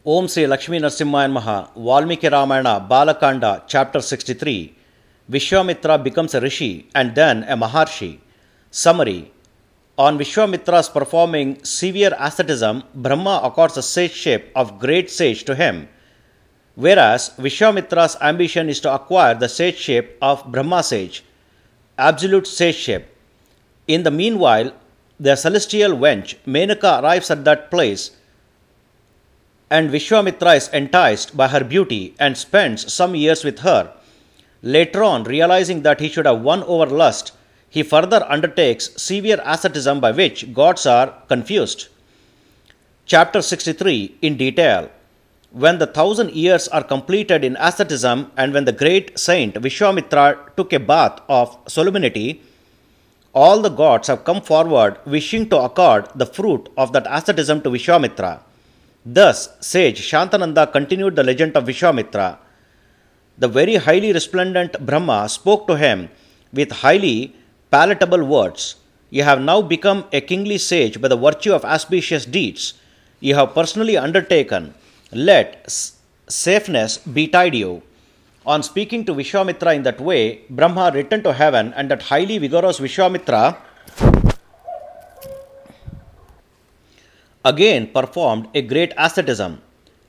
Om Sri Lakshmi Narasimhaya Namaha. Valmiki Ramayana, Balakanda, chapter 63. Vishvamitra becomes a Rishi and then a Maharshi. Summary. On Vishvamitra's performing severe asceticism, Brahma accords the sageship of great sage to him, whereas Vishvamitra's ambition is to acquire the sageship of Brahma-sage Absolute-sage-ship. In the meanwhile, the celestial wench Menaka arrives at that place, and Vishvamitra is enticed by her beauty and spends some years with her. Later on, realizing that he should have won over lust, he further undertakes severe asceticism by which gods are confused. Chapter 63 in detail. When the 1,000 years are completed in asceticism and when the great saint Vishvamitra took a bath of solemnity, all the gods have come forward wishing to accord the fruit of that asceticism to Vishvamitra. Thus, sage Shantananda continued the legend of Vishvamitra. The very highly resplendent Brahma spoke to him with highly palatable words. You have now become a kingly sage by the virtue of auspicious deeds you have personally undertaken. Let safeness betide you. On speaking to Vishvamitra in that way, Brahma returned to heaven, and that highly vigorous Vishvamitra again performed a great asceticism.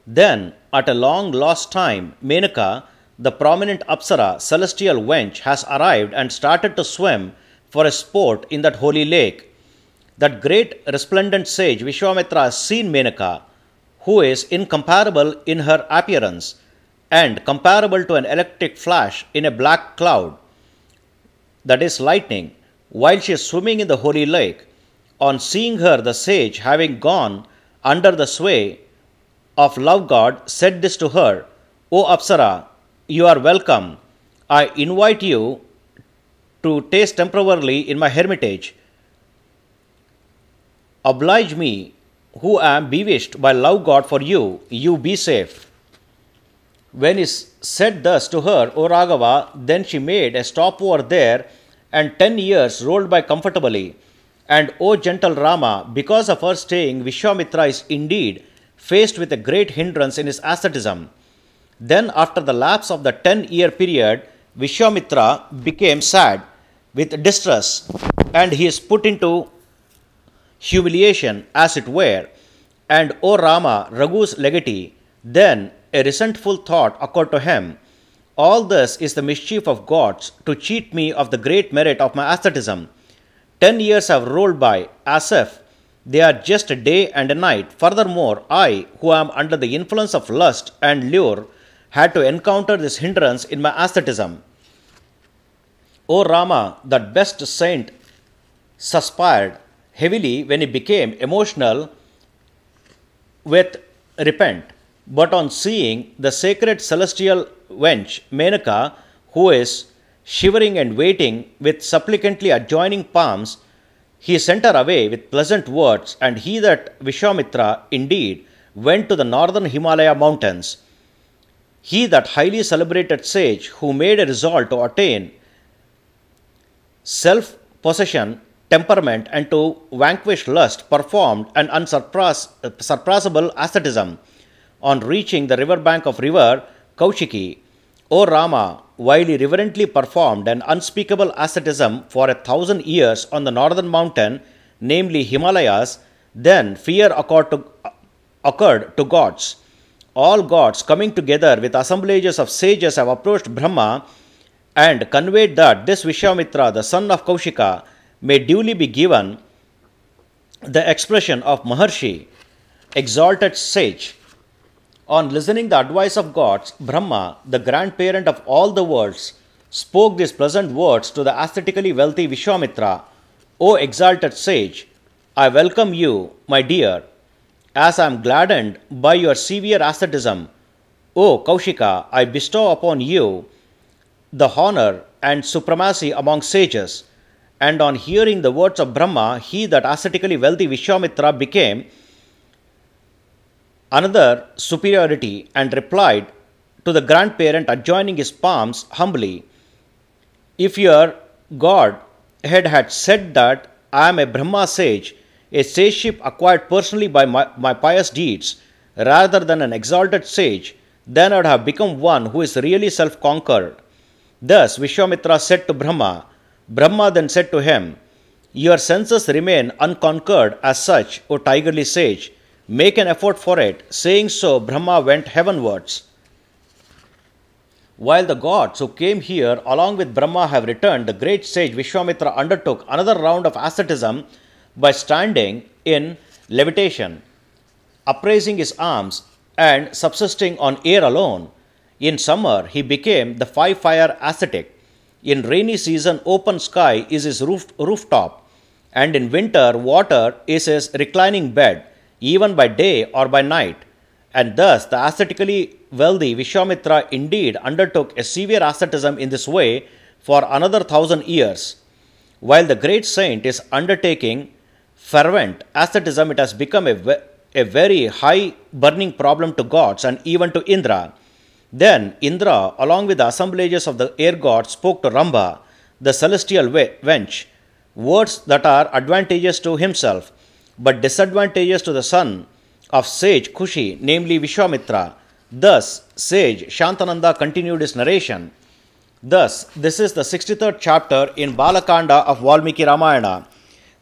Then, at a long lost time, Menaka, the prominent Apsara, celestial wench, has arrived and started to swim for a sport in that holy lake. That great resplendent sage Vishvamitra has seen Menaka, who is incomparable in her appearance and comparable to an electric flash in a black cloud, that is lightning, while she is swimming in the holy lake. On seeing her, the sage, having gone under the sway of love god, said this to her: O Apsara, you are welcome. I invite you to taste temporarily in my hermitage. Oblige me, who am bewitched by love god for you. You be safe. When he said thus to her, O Raghava, then she made a stopover there, and 10 years rolled by comfortably. And O gentle Rama, because of her staying, Vishvamitra is indeed faced with a great hindrance in his asceticism. Then, after the lapse of the 10-year period, Vishvamitra became sad with distress, and he is put into humiliation, as it were. And O Rama, Raghu's legatee, then a resentful thought occurred to him: all this is the mischief of gods to cheat me of the great merit of my asceticism. 10 years have rolled by as if they are just a day and a night. Furthermore, I, who am under the influence of lust and lure, had to encounter this hindrance in my asceticism. O Rama, that best saint, suspired heavily when he became emotional with repent. But on seeing the sacred celestial wench Menaka, who is shivering and waiting with supplicantly adjoining palms, he sent her away with pleasant words, and he, that Vishvamitra, indeed went to the northern Himalaya mountains. He, that highly celebrated sage, who made a resolve to attain self-possession, temperament, and to vanquish lust, performed an unsurpassable asceticism. On reaching the river bank of river Kaushiki, O Rama, while he reverently performed an unspeakable asceticism for 1,000 years on the northern mountain, namely Himalayas, then fear occurred to gods. All gods, coming together with assemblages of sages, have approached Brahma and conveyed that this Vishvamitra, the son of Kaushika, may duly be given the expression of Maharshi, exalted sage. On listening the advice of gods, Brahma, the grandparent of all the worlds, spoke these pleasant words to the aesthetically wealthy Vishvamitra: O exalted sage, I welcome you, my dear, as I am gladdened by your severe asceticism. O Kaushika, I bestow upon you the honor and supremacy among sages. And on hearing the words of Brahma, he, that ascetically wealthy Vishvamitra, became another superiority and replied to the grandparent, adjoining his palms humbly: If your Godhead had said that I am a Brahma sage, a sageship acquired personally by my pious deeds, rather than an exalted sage, then I would have become one who is really self-conquered. Thus Vishvamitra said to Brahma. Brahma then said to him, Your senses remain unconquered as such, O tigerly sage. Make an effort for it. Saying so, Brahma went heavenwards. While the gods who came here along with Brahma have returned, the great sage Vishvamitra undertook another round of asceticism by standing in levitation, upraising his arms and subsisting on air alone. In summer, he became the five-fire ascetic. In rainy season, open sky is his rooftop, and in winter, water is his reclining bed, even by day or by night. And thus, the ascetically wealthy Vishvamitra indeed undertook a severe asceticism in this way for another 1,000 years. While the great saint is undertaking fervent asceticism, it has become a very high burning problem to gods and even to Indra. Then Indra, along with the assemblages of the air gods, spoke to Ramba, the celestial wench, words that are advantageous to himself, but disadvantageous to the son of sage Kushi, namely Vishvamitra. Thus, sage Shantananda continued his narration. Thus, this is the 63rd chapter in Balakanda of Valmiki Ramayana,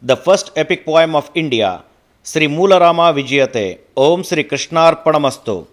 the first epic poem of India. Sri Moola Rama Vijayate. Om Sri Krishnarpanamastu.